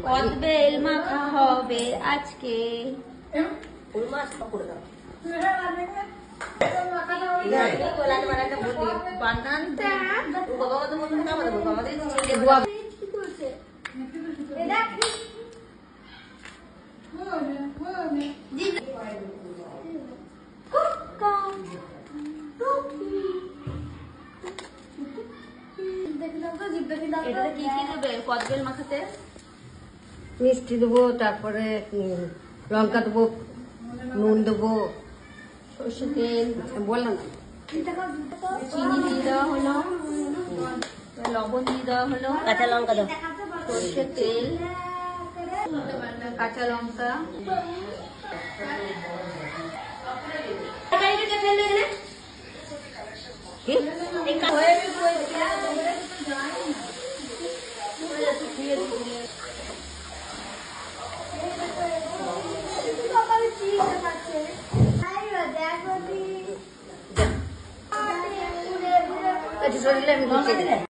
কদবেল মাখা হবে আজকে। এটাতে কি কি দেবে কদবেল মাখাতে? মিষ্টি দেবো, তারপরে লঙ্কা দেবো, নুন দেবো, সর্ষে তেল বললাম চিনি দিয়ে দেওয়া হলো, লবণ দিয়ে দেওয়া হলো, কাঁচা লঙ্কা দেবো, সর্ষের তেল, কাঁচা লঙ্কা, শরীরে আমি